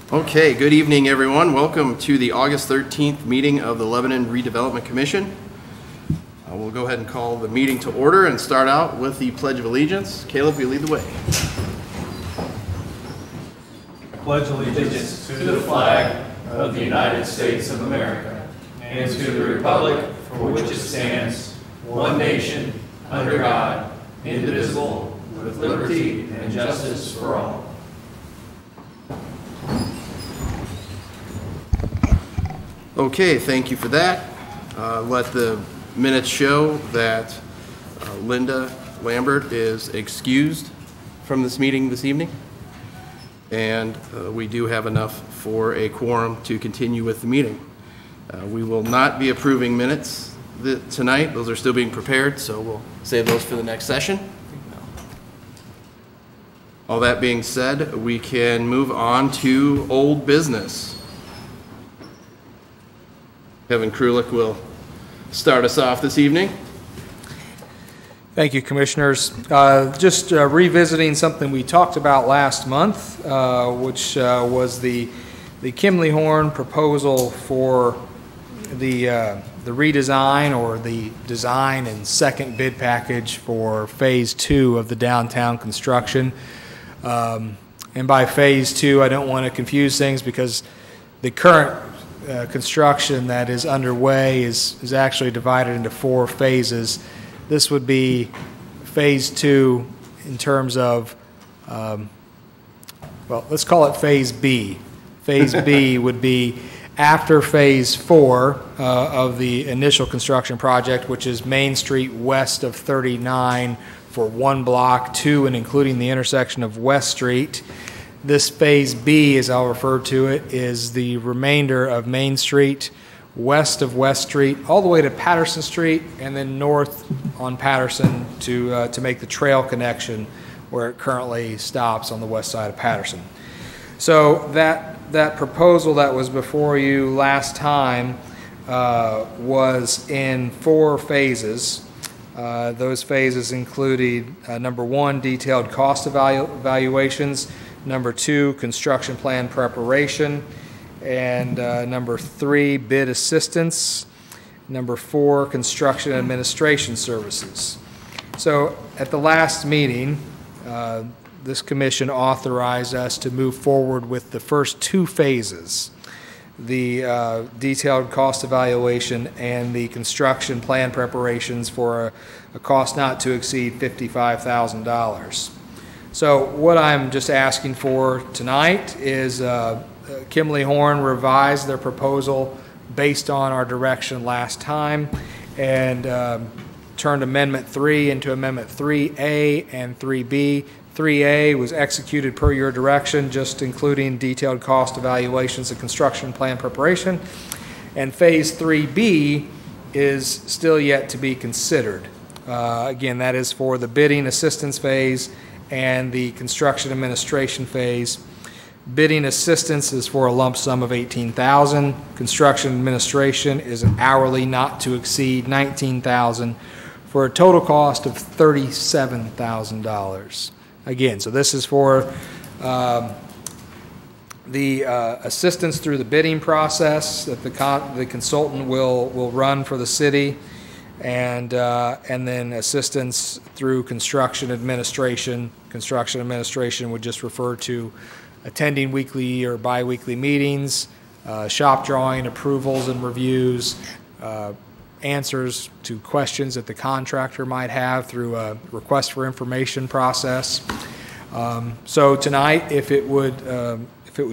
Okay, good evening, everyone. Welcome to the August 13th meeting of the Lebanon Redevelopment Commission. We'll go ahead and call the meeting to order and start out with the Pledge of Allegiance. Caleb, will you lead the way? I pledge allegiance to the flag of the United States of America and to the republic for which it stands, one nation, under God, indivisible, with liberty and justice for all. Okay, thank you for that. Let the minutes show that Linda Lambert is excused from this meeting this evening. And we do have enough for a quorum to continue with the meeting. We will not be approving minutes tonight. Those are still being prepared, so we'll save those for the next session. All that being said, we can move on to old business. Kevin Krulik will start us off this evening. Thank you, Commissioners. Just revisiting something we talked about last month, which was the Kimley-Horn proposal for the redesign or the design and second bid package for Phase 2 of the downtown construction. And by Phase 2, I don't want to confuse things because the current construction that is underway is actually divided into 4 phases. This would be Phase 2 in terms of, well, let's call it Phase B. Phase B would be after Phase 4 of the initial construction project, which is Main Street west of 39 for 1 block, 2 and including the intersection of West Street. This Phase B, as I'll refer to it, is the remainder of Main Street, west of West Street, all the way to Patterson Street, and then north on Patterson to make the trail connection where it currently stops on the west side of Patterson. So that proposal that was before you last time was in 4 phases. Those phases included number 1, detailed cost evaluations, number 2, construction plan preparation, and number 3, bid assistance, number 4, construction administration services. So at the last meeting, this commission authorized us to move forward with the first 2 phases, the detailed cost evaluation and the construction plan preparations for a cost not to exceed $55,000. So what I'm just asking for tonight is Kimley-Horn revise their proposal based on our direction last time and turned Amendment 3 into Amendment 3A and 3B. 3A was executed per your direction, just including detailed cost evaluations and construction plan preparation. And Phase 3B is still yet to be considered. Again, that is for the bidding assistance phase and the construction administration phase. Bidding assistance is for a lump sum of $18,000. Construction administration is an hourly not to exceed $19,000 for a total cost of $37,000. Again, so this is for the assistance through the bidding process that the consultant will run for the city, and then assistance through construction administration. Construction administration would just refer to attending weekly or bi-weekly meetings, shop drawing approvals and reviews, answers to questions that the contractor might have through a request for information process. So tonight, if it would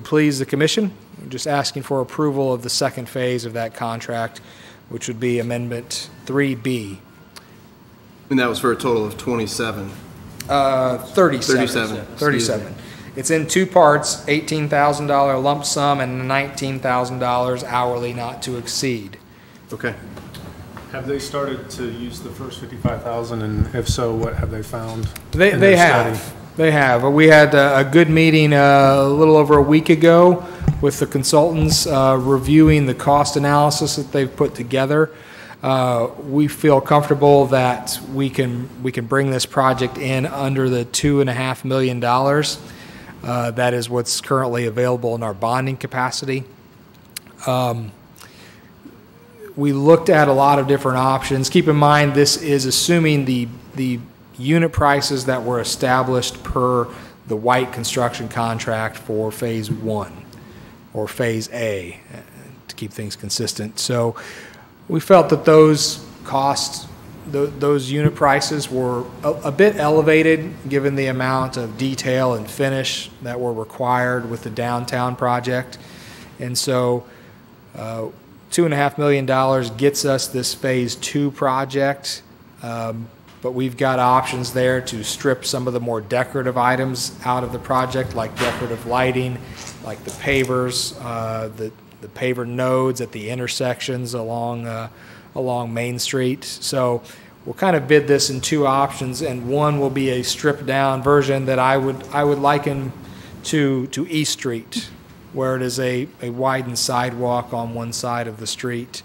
please the commission, I'm just asking for approval of the second phase of that contract, which would be Amendment 3B. And that was for a total of 27. 37. It's in 2 parts, $18,000 lump sum and $19,000 hourly not to exceed. Okay. Have they started to use the first $55,000, and if so, what have they found? They have. They have. We had a good meeting a little over a week ago with the consultants reviewing the cost analysis that they've put together. We feel comfortable that we can bring this project in under the $2.5 million. That is what's currently available in our bonding capacity. We looked at a lot of different options. Keep in mind, this is assuming the unit prices that were established per the White construction contract for Phase 1 or Phase A, to keep things consistent. So we felt that those costs, those unit prices were a bit elevated given the amount of detail and finish that were required with the downtown project. And so $2.5 million gets us this Phase 2 project, but we've got options there to strip some of the more decorative items out of the project, like decorative lighting, like the pavers, the paver nodes at the intersections along Main Street. So we'll kind of bid this in two options, and one will be a stripped down version that I would liken to East Street, where it is a widened sidewalk on one side of the street.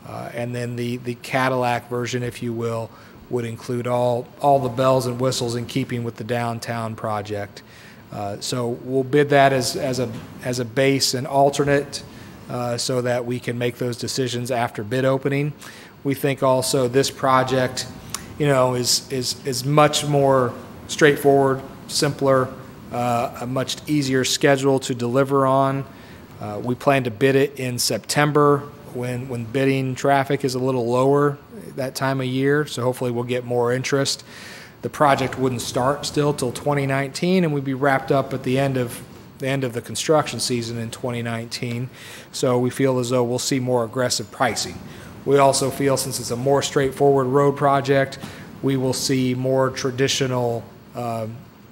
And then the Cadillac version, if you will, would include all the bells and whistles in keeping with the downtown project. So we'll bid that as a base and alternate so that we can make those decisions after bid opening. We think also this project, is much more straightforward, simpler, a much easier schedule to deliver on. We plan to bid it in September when bidding traffic is a little lower that time of year, so hopefully we'll get more interest. The project wouldn't start still till 2019, and we'd be wrapped up at the end of the construction season in 2019. So we feel as though we'll see more aggressive pricing. We also feel, since it's a more straightforward road project, we will see more traditional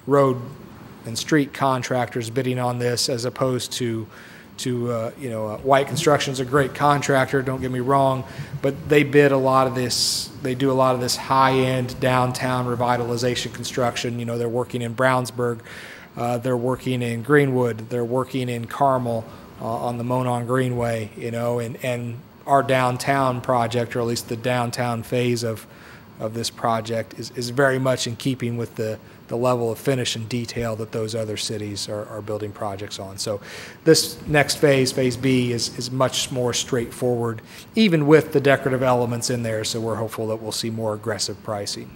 road and street contractors bidding on this, as opposed to White Construction's a great contractor, don't get me wrong, but they bid a lot of this. They do a lot of this high-end downtown revitalization construction. They're working in Brownsburg, they're working in Greenwood, they're working in Carmel on the Monon Greenway, and our downtown project, or at least the downtown phase of this project, is very much in keeping with the level of finish and detail that those other cities are building projects on. So this next phase, Phase B, is much more straightforward, even with the decorative elements in there, so we're hopeful that we'll see more aggressive pricing.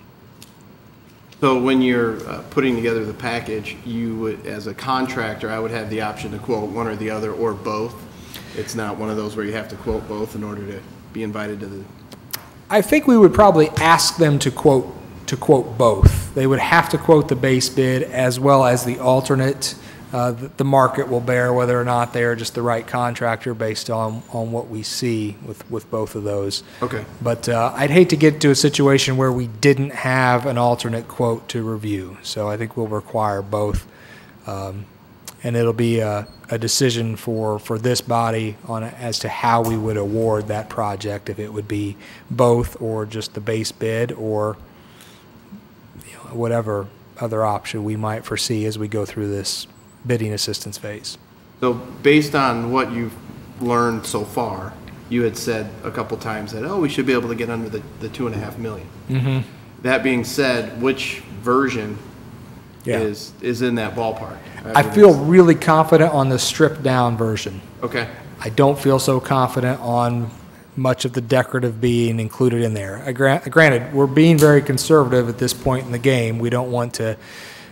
So when you're putting together the package, you would, as a contractor, I would have the option to quote one or the other or both. It's not one of those where you have to quote both in order to be invited to the... I think we would probably ask them to quote both. They would have to quote the base bid as well as the alternate. The market will bear whether or not they are just the right contractor based on what we see with both of those. Okay. But I'd hate to get to a situation where we didn't have an alternate quote to review. So I think we'll require both. And it'll be a decision for this body as to how we would award that project, if it would be both or just the base bid, or whatever other option we might foresee as we go through this bidding assistance phase. So based on what you've learned so far, you had said a couple times that, we should be able to get under the $2.5 million. Mm-hmm. That being said, which version is in that ballpark? I feel really confident on the stripped down version. Okay. I don't feel so confident on much of the decorative being included in there. Granted, we're being very conservative at this point in the game. We don't want to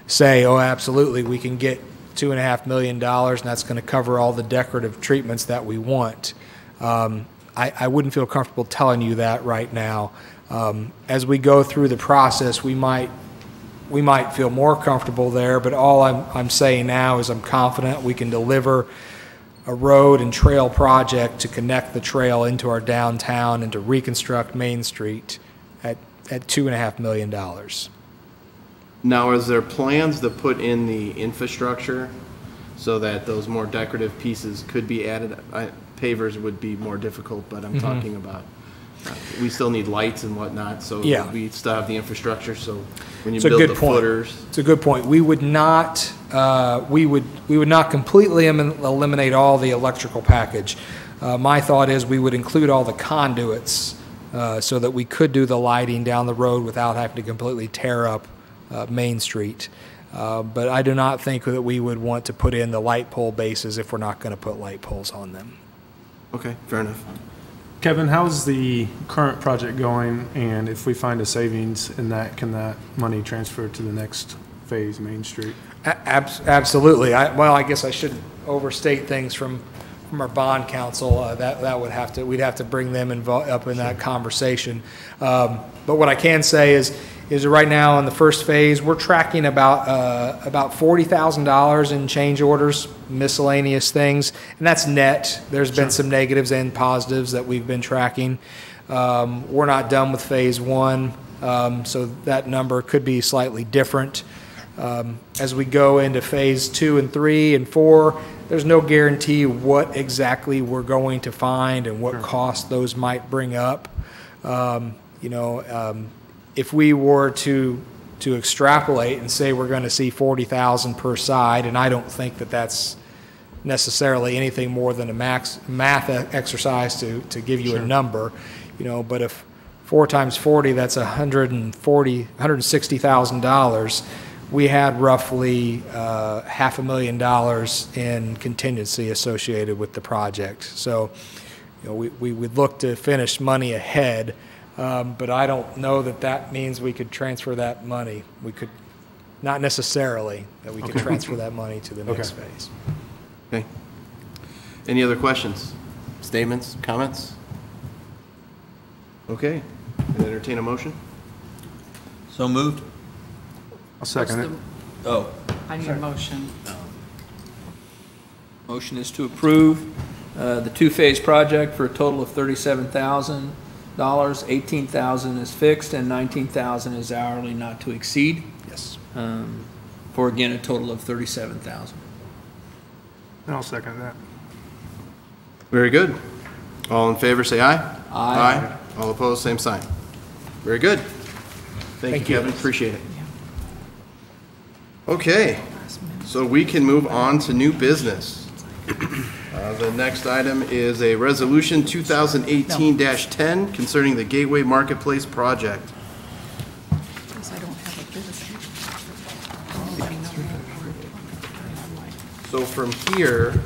say, absolutely, we can get $2.5 million and that's going to cover all the decorative treatments that we want. I wouldn't feel comfortable telling you that right now. As we go through the process, we might feel more comfortable there, but all I'm saying now is I'm confident we can deliver a road and trail project to connect the trail into our downtown and to reconstruct Main Street at $2.5 million. Now, is there plans to put in the infrastructure so that those more decorative pieces could be added? Pavers would be more difficult, but I'm talking about we still need lights and whatnot, so we still have the infrastructure. So when you build the footers, it's a good point. We would not we would not completely eliminate all the electrical package. My thought is we would include all the conduits so that we could do the lighting down the road without having to completely tear up Main Street. But I do not think that we would want to put in the light pole bases if we're not going to put light poles on them. Okay, fair enough. Kevin, how's the current project going? And if we find a savings in that, can that money transfer to the next phase, Main Street? Absolutely. Well, I guess I shouldn't overstate things from our bond counsel. That would have to, we'd have to bring them up in that conversation. But what I can say is right now in the first phase, we're tracking about $40,000 in change orders, miscellaneous things, and that's net. There's been some negatives and positives that we've been tracking. We're not done with phase one, so that number could be slightly different. As we go into phase 2 and 3 and 4, there's no guarantee what exactly we're going to find and what cost those might bring up. If we were to extrapolate and say we're going to see 40,000 per side, and I don't think that that's necessarily anything more than a math exercise to give you a number, but if 4 times 40, that's $160,000. We had roughly $500,000 in contingency associated with the project. So, we would look to finish money ahead, but I don't know that means we could transfer that money. We could, not necessarily, that we could transfer that money to the next phase. Okay. Any other questions, statements, comments? Okay. I'd entertain a motion. So moved. I'll second it. Oh. I need a motion. Motion is to approve the two-phase project for a total of $37,000. $18,000 is fixed and $19,000 is hourly, not to exceed. Yes. For again a total of $37,000. I'll second that. Very good. All in favor, say aye. Aye. All opposed, same sign. Very good. Thank you, Kevin. Appreciate it. Okay, so we can move on to new business. The next item is a resolution 2018-10 concerning the Gateway Marketplace project. Because I don't have a business. So from here,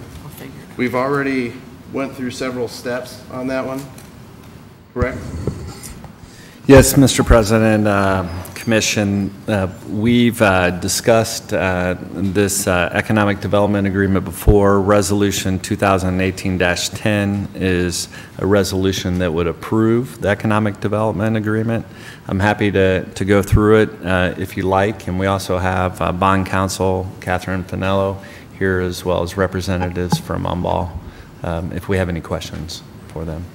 we've already went through several steps on that one, correct? Yes, Mr. President, Commission, we've discussed this Economic Development Agreement before. Resolution 2018-10 is a resolution that would approve the Economic Development Agreement. I'm happy to go through it if you like, and we also have Bond Counsel Catherine Finello here, as well as representatives from Umball, if we have any questions for them.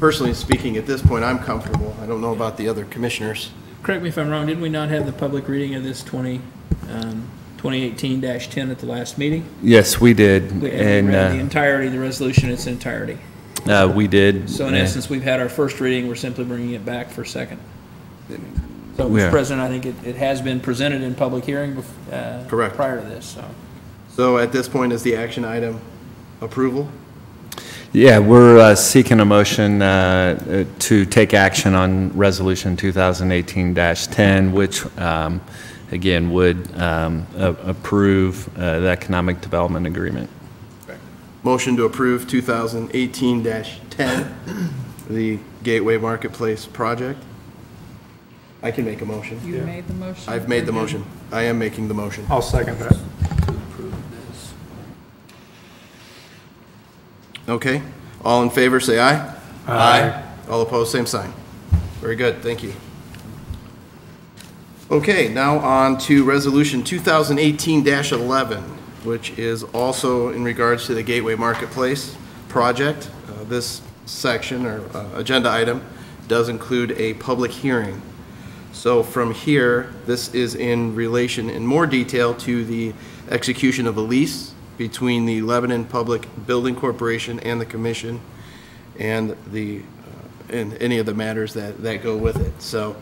Personally speaking, at this point, I'm comfortable. I don't know about the other commissioners. Correct me if I'm wrong, didn't we not have the public reading of this 2018-10 at the last meeting? Yes, we did. We and read the entirety of the resolution in its entirety. we did. So in essence, we've had our first reading, we're simply bringing it back for second. So, Yeah. Mr. President, I think it has been presented in public hearing Correct. prior to this. So at this point, is the action item approval? Yeah, we're seeking a motion to take action on Resolution 2018-10, which, again, would approve the Economic Development Agreement. Motion to approve 2018-10, the Gateway Marketplace project. I can make a motion. You made the motion? I've made the motion. I am making the motion. I'll second that. Okay. All in favor, say aye. Aye. All opposed, same sign. Very good. Thank you. Okay, now on to Resolution 2018-11, which is also in regards to the Gateway Marketplace project. This section or agenda item does include a public hearing. So from here, this is in relation in more detail to the execution of a lease between the Lebanon Public Building Corporation and the Commission, and and any of the matters that go with it. So,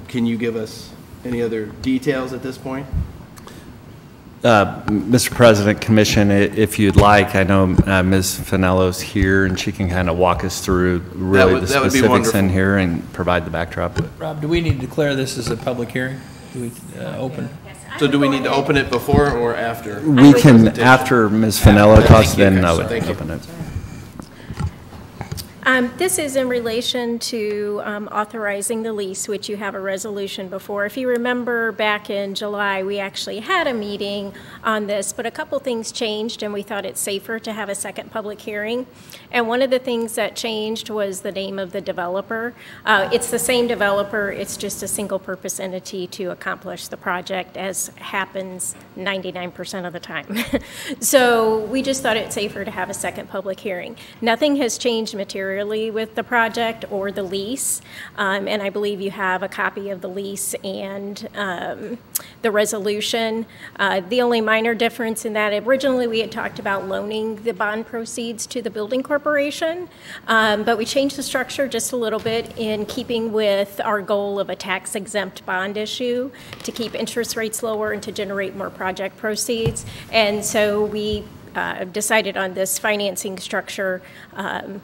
can you give us any other details at this point? Mr. President, Commission, if you'd like, I know Ms. Finello's here, and she can kind of walk us through really the specifics in here and provide the backdrop. Rob, do we need to declare this as a public hearing? Do we open? Yes, So do we need to open it before or after? We can, after Ms. Fennella talks, then I would Thank you. open it. This is in relation to authorizing the lease, which you have a resolution before. If you remember, back in July, we actually had a meeting on this, but a couple things changed, and we thought it's safer to have a second public hearing. And one of the things that changed was the name of the developer. It's the same developer, it's just a single-purpose entity to accomplish the project, as happens 99% of the time. So we just thought it safer to have a second public hearing. Nothing has changed materially with the project or the lease, and I believe you have a copy of the lease and the resolution. The only minor difference in that, originally we had talked about loaning the bond proceeds to the building corporation, but we changed the structure just a little bit in keeping with our goal of a tax-exempt bond issue to keep interest rates lower and to generate more project proceeds. And so we decided on this financing structure,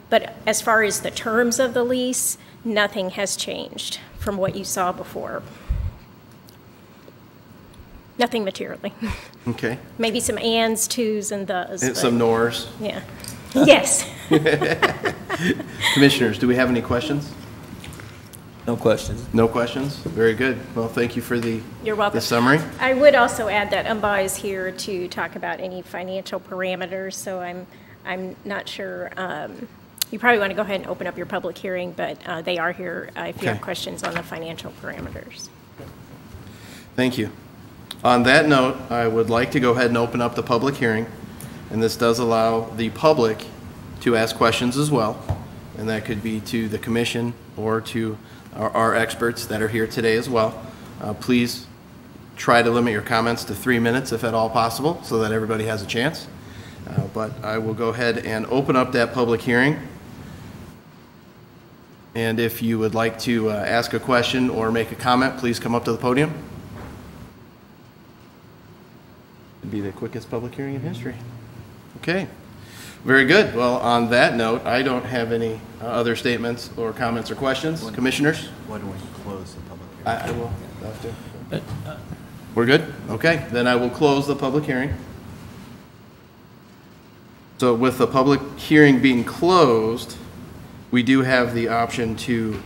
but as far as the terms of the lease, nothing has changed from what you saw before. Nothing materially. Okay. Maybe some ands, twos, and thes. And some nors. Yeah. Yes. Commissioners, do we have any questions? No questions. No questions? Very good. Well, thank you for the You're welcome. the summary. I would also add that UMBA is here to talk about any financial parameters, so I'm not sure. You probably want to go ahead and open up your public hearing, but they are here if you have Okay. questions on the financial parameters. Thank you. On that note, I would like to go ahead and open up the public hearing, and this does allow the public to ask questions as well, and that could be to the commission or to our experts that are here today as well. Please try to limit your comments to 3 minutes if at all possible, so that everybody has a chance. But I will go ahead and open up that public hearing. And if you would like to ask a question or make a comment, please come up to the podium. It'd be the quickest public hearing in history. Okay, very good. Well, on that note, I don't have any other statements or comments or questions. Commissioners? Why don't we close the public hearing? I will. Have to. We're good? Okay, then I will close the public hearing. So with the public hearing being closed, we do have the option to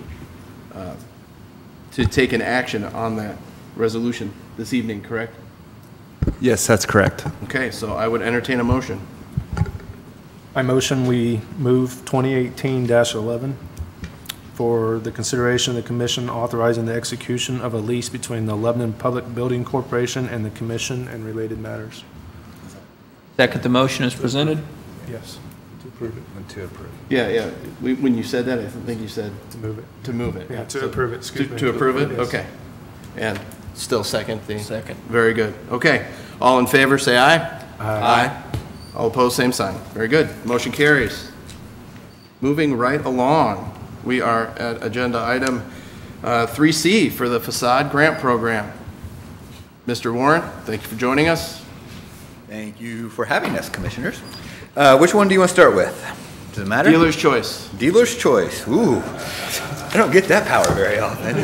take an action on that resolution this evening, correct? Yes, that's correct. Okay, so I would entertain a motion. I motion we move 2018-11 for the consideration of the commission authorizing the execution of a lease between the Lebanon Public Building Corporation and the commission and related matters. Second the motion is presented. Yes, to approve it. To approve. Yeah. When you said that, I think you said To move it. to move it. Yeah, to So- approve it, excuse me. To approve it? Yes. Okay. And still second the? Second. Very good. Okay. All in favor, say aye. Aye. All opposed, same sign. Very good. Motion carries. Moving right along, we are at agenda item 3C for the facade grant program. Mr. Warren, thank you for joining us. Thank you for having us, commissioners. Which one do you want to start with? Does it matter? Dealer's choice. Dealer's choice. Ooh, I don't get that power very often.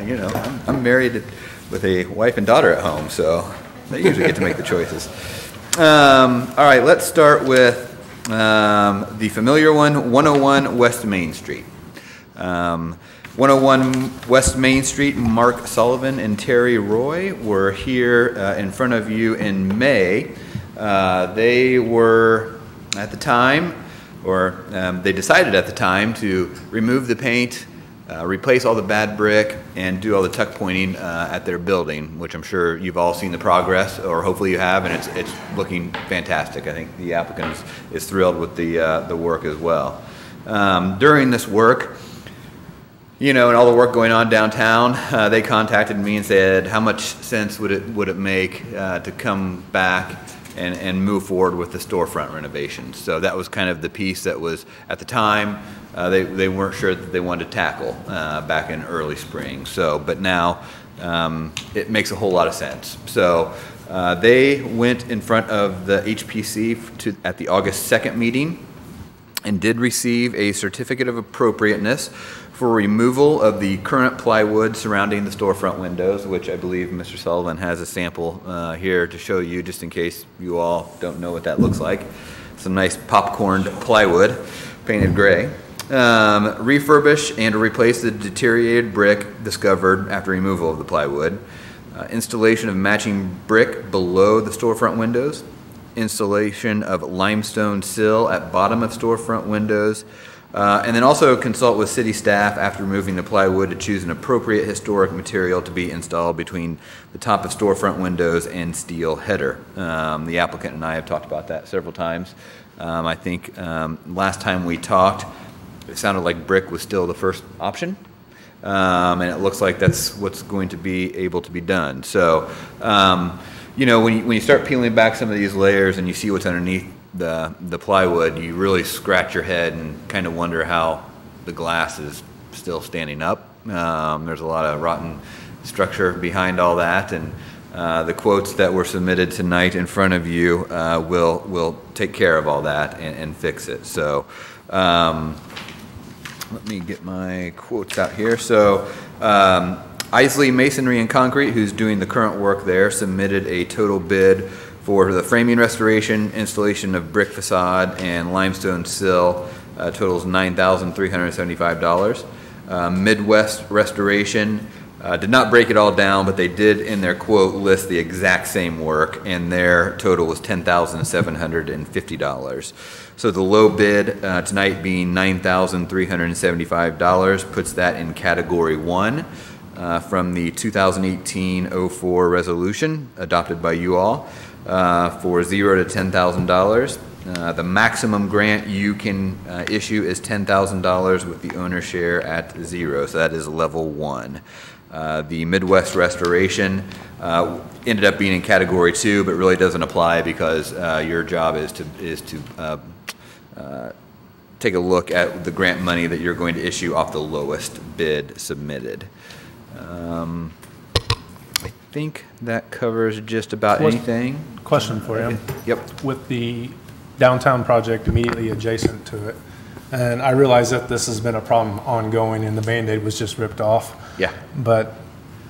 You know, I'm married with a wife and daughter at home, so they usually get to make the choices. All right, let's start with the familiar one, 101 West Main Street. 101 West Main Street, Mark Sullivan and Terry Roy were here in front of you in May. They were at the time, or they decided at the time to remove the paint, replace all the bad brick, and do all the tuck pointing at their building, which I'm sure you've all seen the progress, or hopefully you have, and it's looking fantastic. I think the applicant is thrilled with the work as well. During this work, you know, and all the work going on downtown, they contacted me and said, how much sense would it make to come back and move forward with the storefront renovations? So that was kind of the piece that was, at the time, they weren't sure that they wanted to tackle back in early spring. So, but now it makes a whole lot of sense. So they went in front of the HPC at the August 2nd meeting, and did receive a certificate of appropriateness for removal of the current plywood surrounding the storefront windows, which I believe Mr. Sullivan has a sample here to show you, just in case you all don't know what that looks like. Some nice popcorned plywood, painted gray. Refurbish and replace the deteriorated brick discovered after removal of the plywood. Installation of matching brick below the storefront windows. Installation of limestone sill at bottom of storefront windows. And then also consult with city staff after removing the plywood to choose an appropriate historic material to be installed between the top of storefront windows and steel header. The applicant and I have talked about that several times. I think last time we talked, it sounded like brick was still the first option. And it looks like that's what's going to be able to be done. So, you know, when you start peeling back some of these layers and you see what's underneath the plywood, you really scratch your head and kind of wonder how the glass is still standing up. There's a lot of rotten structure behind all that, and the quotes that were submitted tonight in front of you will take care of all that and fix it. So let me get my quotes out here. So Isley Masonry and Concrete, who's doing the current work there, submitted a total bid for the framing restoration, installation of brick facade, and limestone sill. Totals $9,375. Midwest Restoration did not break it all down, but they did in their quote list the exact same work, and their total was $10,750. So the low bid tonight being $9,375 puts that in category 1 from the 2018-04 resolution adopted by you all for $0 to $10,000. The maximum grant you can issue is $10,000 with the owner share at 0, so that is level 1. The Midwest Restoration ended up being in category 2, but really doesn't apply because your job is to take a look at the grant money that you're going to issue off the lowest bid submitted. I think that covers just about anything. Question for you. Yep. With the downtown project immediately adjacent to it, and I realize that this has been a problem ongoing and the Band-Aid was just ripped off. Yeah. But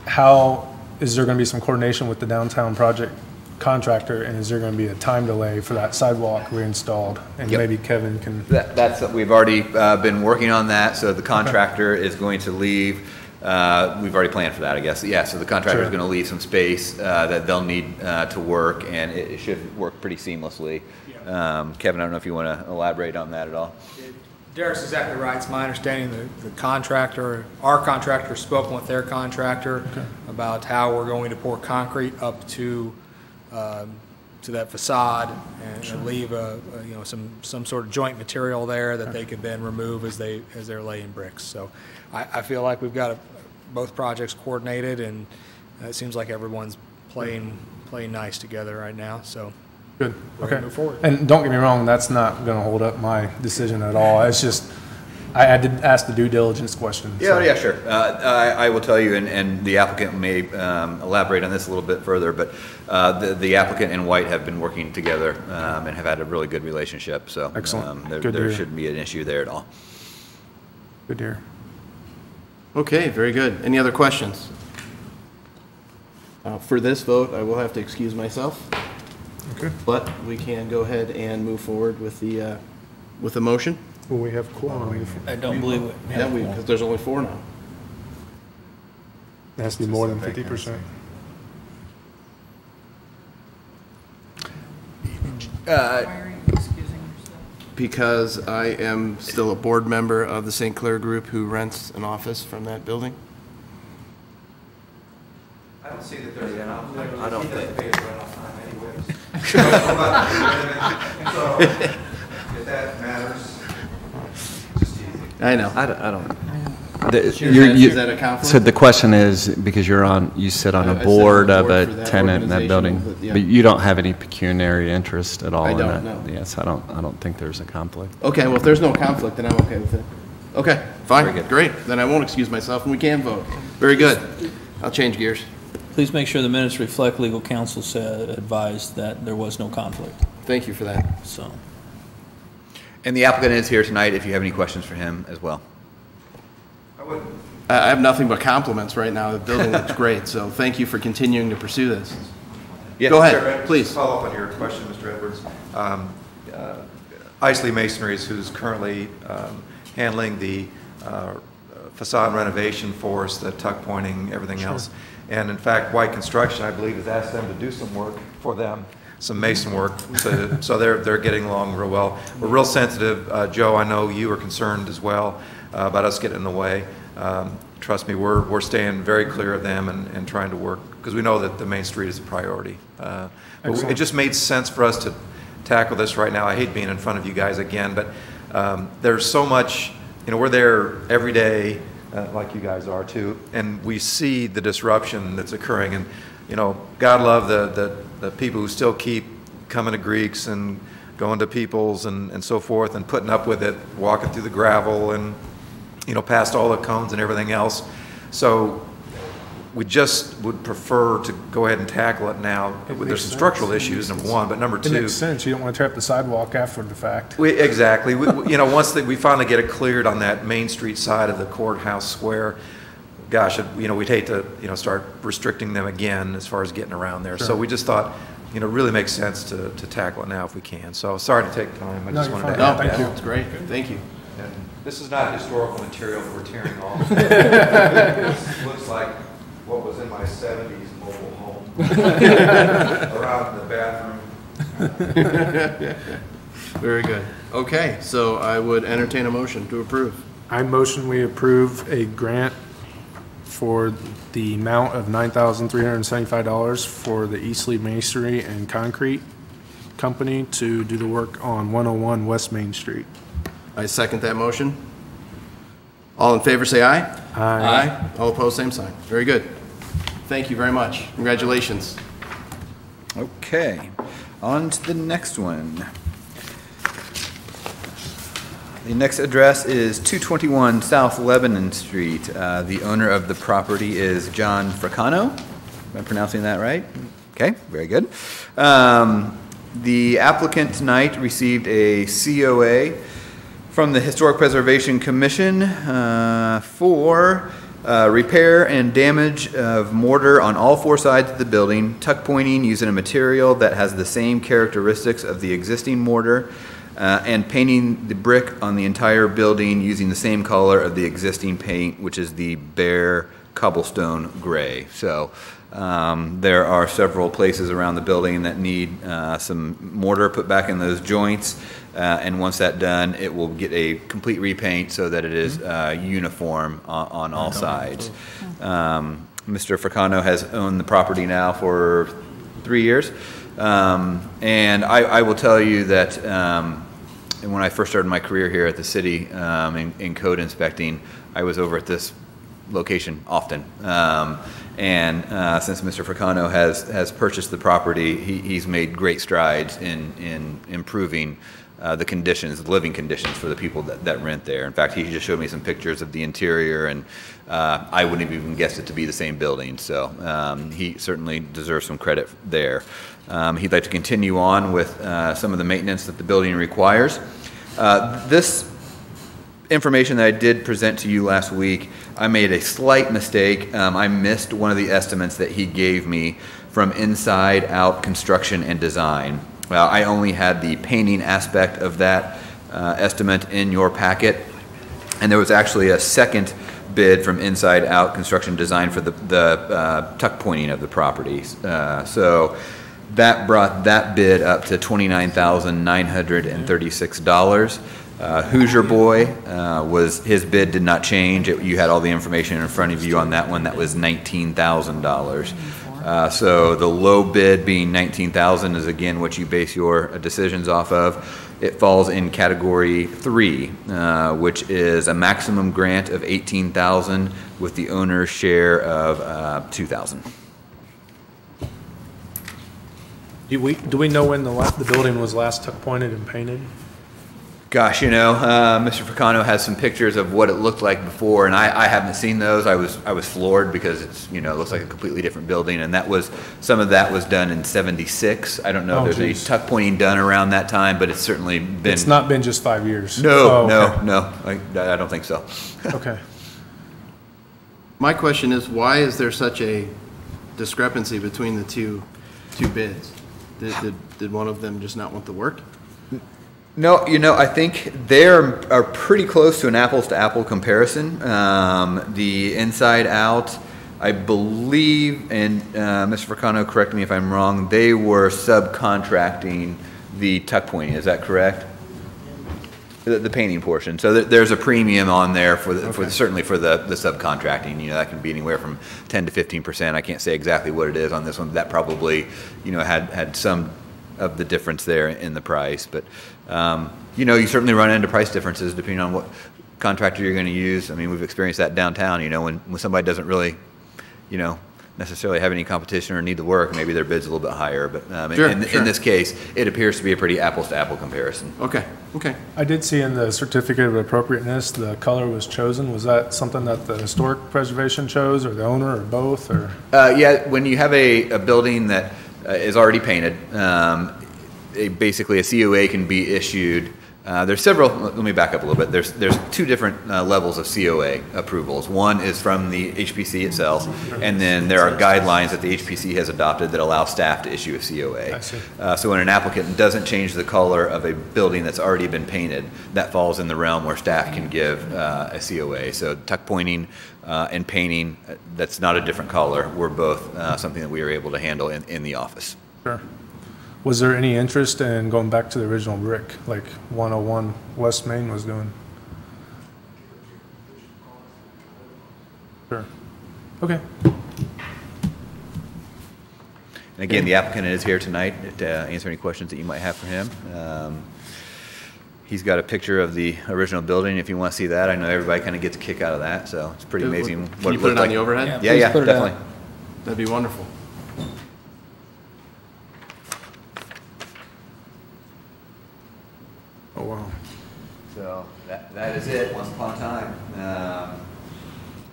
how, is there going to be some coordination with the downtown project contractor, and is there going to be a time delay for that sidewalk reinstalled? And maybe Kevin can... That's we've already been working on that, so the contractor is going to leave. We've already planned for that, I guess. Yeah, so the contractor is going to leave some space that they'll need to work, and it should work pretty seamlessly. Kevin, I don't know if you want to elaborate on that at all. Derek's exactly right. It's my understanding that the contractor, our contractor, has spoken with their contractor about how we're going to pour concrete up to that facade and leave you know, some sort of joint material there that they could then remove as they're laying bricks. So I feel like we've got both projects coordinated, and it seems like everyone's playing nice together right now. So. Good. Okay. Move forward. And don't get me wrong, that's not going to hold up my decision at all. It's just, I did ask the due diligence question. Yeah, yeah, sure. I will tell you, and the applicant may elaborate on this a little bit further, but the applicant and White have been working together and have had a really good relationship. So excellent. There shouldn't be an issue there at all. Good to hear. Okay, very good. Any other questions? For this vote, I will have to excuse myself. Okay. But we can go ahead and move forward with the motion. Will we have quorum? I don't believe it. Yeah, because there's only 4 now. It has to be more than 50%. Why are you excusing yourself? Because I am still a board member of the St. Clair Group who rents an office from that building. I don't see that there's an conflict. I don't think. So, if that matters, just easy. I know. I don't. Is that a conflict? So the question is, because you sit on a board of a tenant in that building, but you don't have any pecuniary interest at all in that? I don't know. Yes, I don't think there's a conflict. Okay, well, if there's no conflict, then I'm okay with it. Okay, fine, great. Then I won't excuse myself and we can vote. Very good. I'll change gears. Please make sure the minutes reflect legal counsel advised that there was no conflict. Thank you for that. So, And the applicant is here tonight if you have any questions for him as well. I have nothing but compliments right now. The building looks great, so thank you for continuing to pursue this. Yes, Go ahead, Sir, please. just follow up on your question, Mr. Edwards. Isley Masonries, who's currently handling the facade renovation for us, the tuck pointing, everything else. And in fact, White Construction, I believe, has asked them to do some work for them, some mason work, so they're getting along real well. We're real sensitive. Joe, I know you are concerned as well about us getting in the way. Trust me, we're staying very clear of them and trying to work, because we know that the main street is a priority. But it just made sense for us to tackle this right now. I hate being in front of you guys again, but there's so much, we're there every day, like you guys are too, and we see the disruption that's occurring. And, God love the people who still keep coming to Greeks and going to Peoples and so forth and putting up with it, walking through the gravel and, past all the cones and everything else. So we just would prefer to go ahead and tackle it now. There's some structural issues, number one, but number two. It makes sense. You don't want to tear up the sidewalk after the fact. Exactly. Once we finally get it cleared on that Main Street side of the courthouse square, gosh, we'd hate to, start restricting them again as far as getting around there. Sure. So we just thought, really makes sense to tackle it now if we can. So sorry to take time. I just wanted to add that. Thank you. It's great. Thank you. And this is not historical material that we're tearing off. This looks like what was in my 70s mobile home around the bathroom. Very good. Okay, so I would entertain a motion to approve. I motion we approve a grant for the amount of $9,375 for the Eastleigh Masonry and Concrete Company to do the work on 101 West Main Street. I second that motion. All in favor, say aye. Aye. Aye. All opposed, same sign. Very good. Thank you very much. Congratulations. Okay, on to the next one. The next address is 221 South Lebanon Street. The owner of the property is John Fricano. Am I pronouncing that right? Okay, very good. The applicant tonight received a COA from the Historic Preservation Commission for repair and damage of mortar on all four sides of the building, tuck pointing using a material that has the same characteristics of the existing mortar, and painting the brick on the entire building using the same color of the existing paint, which is the bare cobblestone gray. So there are several places around the building that need some mortar put back in those joints, and once that's done, it will get a complete repaint so that it is uniform on all sides. Mr. Fricano has owned the property now for 3 years, and I will tell you that when I first started my career here at the city in code inspecting, I was over at this location often. And since Mr. Fricano has purchased the property, he's made great strides in improving the conditions, the living conditions for the people that rent there. In fact, he just showed me some pictures of the interior, and I wouldn't have even guessed it to be the same building. So he certainly deserves some credit there. He'd like to continue on with some of the maintenance that the building requires. This information that I did present to you last week, I made a slight mistake. I missed one of the estimates that he gave me from inside out construction and design. I only had the painting aspect of that estimate in your packet, and there was actually a second bid from inside out construction design for the tuck pointing of the property. So that brought that bid up to $29,936. Hoosier Boy his bid did not change. You had all the information in front of you on that one. That was $19,000. So the low bid being $19,000 is again what you base your decisions off of. It falls in category 3, which is a maximum grant of $18,000 with the owner's share of $2,000. Do we know when the building was last tuck pointed and painted? Gosh, Mr. Ficano has some pictures of what it looked like before, and I haven't seen those. I was floored because it's, it looks like a completely different building, and some of that was done in '76. I don't know if there's any tuck pointing done around that time, but it's certainly been. It's not been just 5 years? No, okay. no, I don't think so. Okay. My question is, why is there such a discrepancy between the two bids? Did one of them just not want the work? No, I think they're are pretty close to an apples-to-apple comparison. The inside out, I believe, and Mr. Ficano, correct me if I'm wrong, they were subcontracting the tuck pointing. Is that correct? The painting portion. So there's a premium on there certainly for the subcontracting. That can be anywhere from 10 to 15%. I can't say exactly what it is on this one. That probably, had some of the difference there in the price. But, you certainly run into price differences depending on what contractor you're going to use. I mean, we've experienced that downtown, when somebody doesn't really, necessarily have any competition or need the work, maybe their bid's a little bit higher. But in this case, it appears to be a pretty apples-to-apple comparison. Okay. I did see in the certificate of appropriateness, the color was chosen. Was that something that the historic preservation chose, or the owner, or both? Or yeah, when you have a building that is already painted, basically a COA can be issued. There's several. Let me back up a little bit. There's two different levels of COA approvals. One is from the HPC itself, and then there are guidelines that the HPC has adopted that allow staff to issue a COA. I see. So when an applicant doesn't change the color of a building that's already been painted, that falls in the realm where staff can give a COA. So tuck pointing and painting, that's not a different color. We're both something that we are able to handle in the office. Sure. Was there any interest in going back to the original brick, like 101 West Main was doing? Sure. Okay. And again, the applicant is here tonight to answer any questions that you might have for him. He's got a picture of the original building. If you want to see that, I know everybody kind of gets a kick out of that, so it's pretty amazing. Can you put it on the overhead? Yeah, definitely. That'd be wonderful. Oh, wow. So that is it, once upon a time.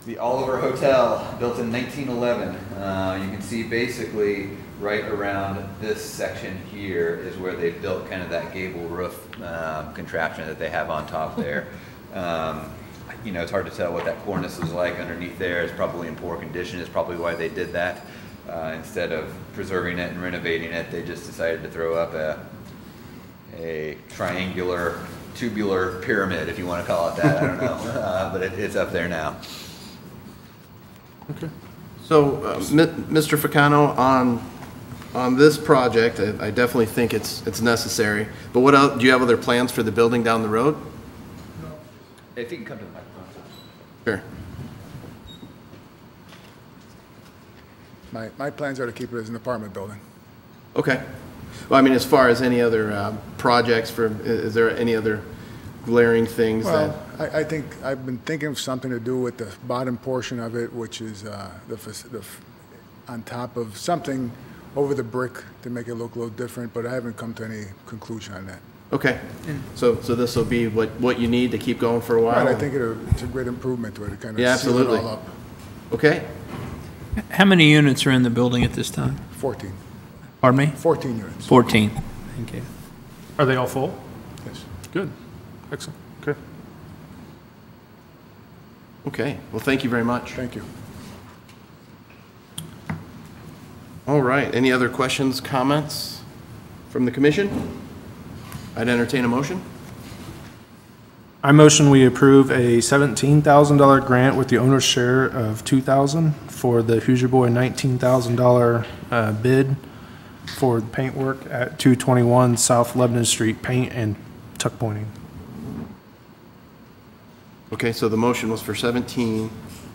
The Oliver Hotel, built in 1911. You can see basically right around this section here is where they built kind of that gable roof contraption that they have on top there. It's hard to tell what that cornice is like underneath there. It's probably in poor condition. It's probably why they did that. Instead of preserving it and renovating it, they just decided to throw up a triangular, tubular pyramid, if you want to call it that. I don't know, but it's up there now. Okay. So, Mr. Ficano, on this project, I definitely think it's necessary. But what else? Do you have other plans for the building down the road? No. If you can come to the microphone. Sure. My plans are to keep it as an apartment building. Okay. Well, I mean, as far as any other projects, is there any other glaring things that? Well, I think I've been thinking of something to do with the bottom portion of it, which is on top of something over the brick to make it look a little different, but I haven't come to any conclusion on that. Okay. So this will be what you need to keep going for a while? Right, I think it's a great improvement to it, to kind of seal absolutely. it all up. Okay. How many units are in the building at this time? 14. Pardon me? 14 units. 14. Thank you. Are they all full? Yes. Good. Excellent. Okay. Okay. Well, thank you very much. Thank you. All right. Any other questions, comments from the commission? I'd entertain a motion. I motion we approve a $17,000 grant with the owner's share of $2,000 for the Hoosier Boy $19,000 bid for paint work at 221 South Lebanon Street, paint and tuck pointing. Okay, so the motion was for 17.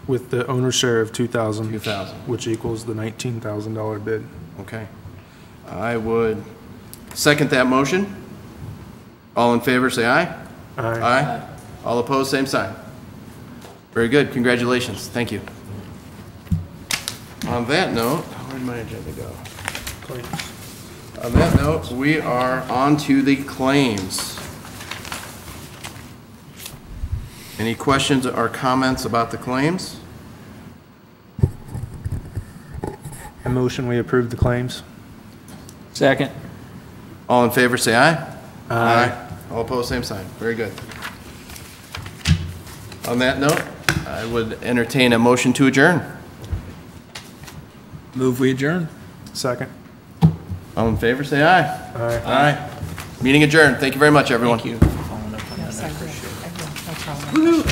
With the owner's share of $2,000. $2,000. Which equals the $19,000 bid. Okay. I would second that motion. All in favor, say aye. Aye. Aye. All opposed, same sign. Very good. Congratulations. Thank you. On that note, where did my agenda go? On that note, we are on to the claims. Any questions or comments about the claims? I motion we approve the claims. Second. All in favor, say aye. Aye. All opposed, same sign. Very good. On that note, I would entertain a motion to adjourn. Move we adjourn. Second. All in favor, say aye. Aye. Aye. Meeting adjourned. Thank you very much, everyone. Thank you. Yes, I will. I will. No problem.